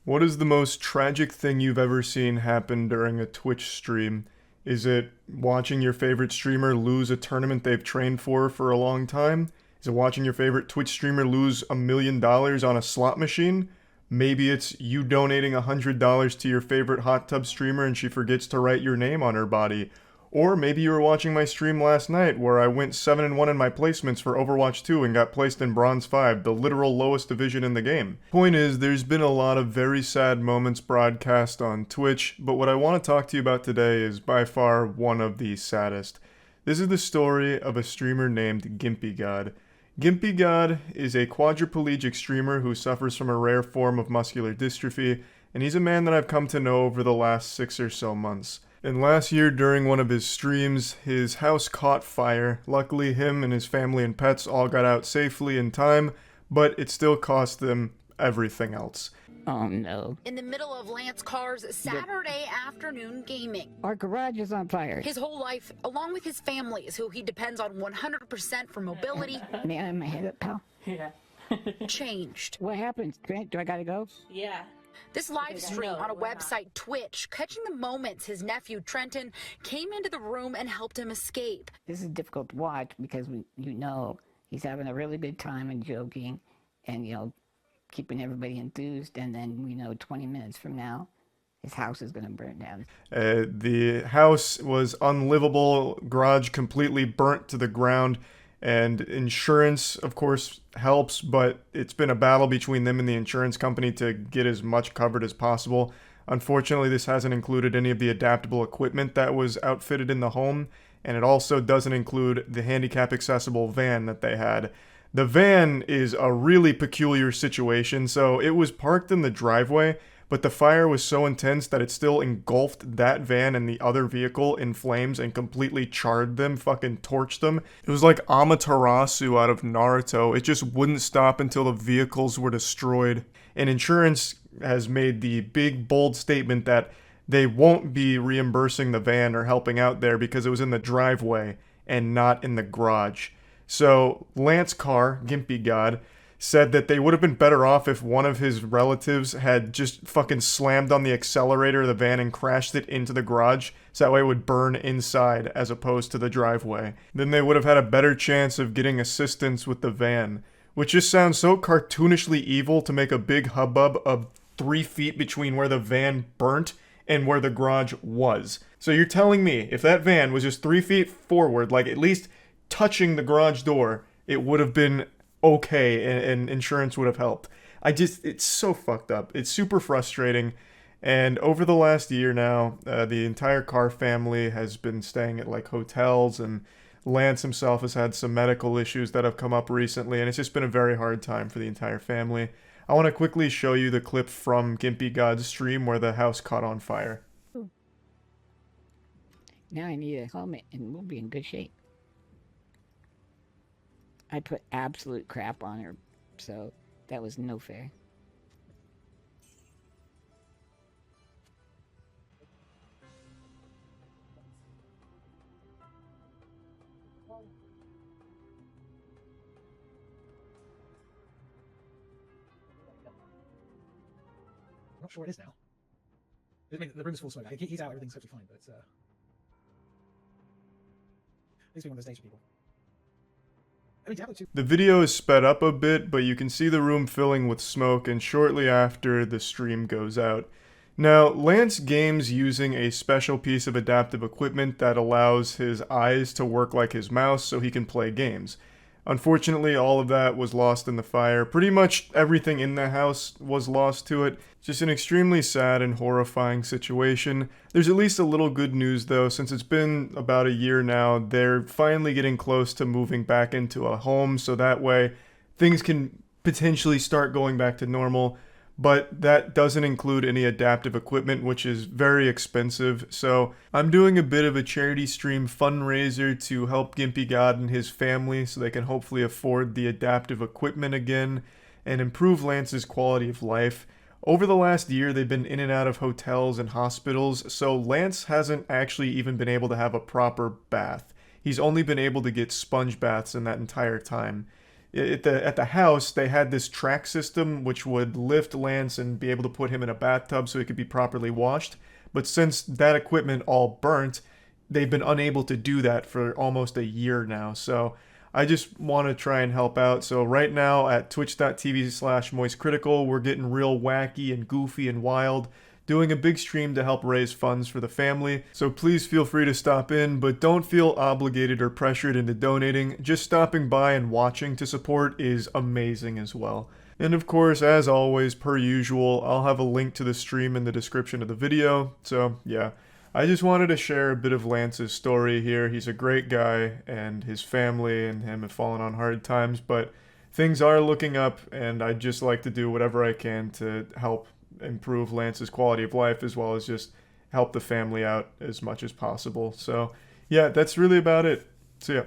What is the most tragic thing you've ever seen happen during a Twitch stream? Is it watching your favorite streamer lose a tournament they've trained for a long time? Is it watching your favorite Twitch streamer lose $1 million on a slot machine? Maybe it's you donating $100 to your favorite hot tub streamer and she forgets to write your name on her body. Or maybe you were watching my stream last night where I went 7-1 in my placements for Overwatch 2 and got placed in Bronze 5, the literal lowest division in the game. Point is, there's been a lot of very sad moments broadcast on Twitch, but what I want to talk to you about today is by far one of the saddest. This is the story of a streamer named Gimpy God. Gimpy God is a quadriplegic streamer who suffers from a rare form of muscular dystrophy, and he's a man that I've come to know over the last 6 or so months. And last year, during one of his streams, his house caught fire. Luckily, him and his family and pets all got out safely in time, but it still cost them everything else. Oh no. In the middle of Lance Carr's Saturday afternoon gaming. Our garage is on fire. His whole life, along with his family's, who he depends on 100% for mobility, May I have my head up, pal? Yeah. changed. What happened? Grant, do I gotta go? Yeah. This live stream No, on a we're not. website, Twitch, catching the moments his nephew Trenton came into the room and helped him escape. This is difficult to watch because he's having a really good time and joking and, keeping everybody enthused. And then, 20 minutes from now, his house is going to burn down. The house was unlivable, garage completely burnt to the ground, and insurance, of course, helps, but it's been a battle between them and the insurance company to get as much covered as possible. Unfortunately, this hasn't included any of the adaptable equipment that was outfitted in the home, and it also doesn't include the handicap accessible van that they had. The van is a really peculiar situation, so it was parked in the driveway, but the fire was so intense that it still engulfed that van and the other vehicle in flames and completely charred them, fucking torched them. It was like Amaterasu out of Naruto. It just wouldn't stop until the vehicles were destroyed. And insurance has made the big, bold statement that they won't be reimbursing the van or helping out there because it was in the driveway and not in the garage. So Lance Carr, Gimpy God, said that they would have been better off if one of his relatives had just fucking slammed on the accelerator of the van and crashed it into the garage, so that way it would burn inside as opposed to the driveway. Then they would have had a better chance of getting assistance with the van, which just sounds so cartoonishly evil to make a big hubbub of 3 feet between where the van burnt and where the garage was. So you're telling me if that van was just 3 feet forward, like at least touching the garage door, it would have been okay and insurance would have helped. It's so fucked up. It's super frustrating. And over the last year now, the entire Carr family has been staying at like hotels, and Lance himself has had some medical issues that have come up recently, and it's just been a very hard time for the entire family. I want to quickly show you the clip from Gimpy God's stream where the house caught on fire. Now I need a helmet and we'll be in good shape. I put absolute crap on her, so that was no fair. I'm not sure where it is now. I mean, the room's full of smoke. He's out, everything's totally fine, but it's been one of those days for people. I mean, Diablo 2. The video is sped up a bit, but you can see the room filling with smoke, and shortly after, the stream goes out. Now, Lance games using a special piece of adaptive equipment that allows his eyes to work like his mouse so he can play games. Unfortunately, all of that was lost in the fire. Pretty much everything in the house was lost to it. Just an extremely sad and horrifying situation. There's at least a little good news though, since it's been about a year now, they're finally getting close to moving back into a home, so that way things can potentially start going back to normal. But that doesn't include any adaptive equipment, which is very expensive. So I'm doing a bit of a charity stream fundraiser to help Gimpy God and his family so they can hopefully afford the adaptive equipment again and improve Lance's quality of life. Over the last year, they've been in and out of hotels and hospitals, so Lance hasn't actually even been able to have a proper bath. He's only been able to get sponge baths in that entire time. at the house, they had this track system which would lift Lance and be able to put him in a bathtub so he could be properly washed. But since that equipment all burnt, they've been unable to do that for almost a year now. So I just want to try and help out. So right now at twitch.tv/moistcritical, we're getting real wacky and goofy and wild, doing a big stream to help raise funds for the family. So please feel free to stop in, but don't feel obligated or pressured into donating. Just stopping by and watching to support is amazing as well. And of course, as always, per usual, I'll have a link to the stream in the description of the video. So yeah, I just wanted to share a bit of Lance's story here. He's a great guy, and his family and him have fallen on hard times, but things are looking up, and I'd just like to do whatever I can to help improve Lance's quality of life, as well as just help the family out as much as possible. So yeah, that's really about it. See ya.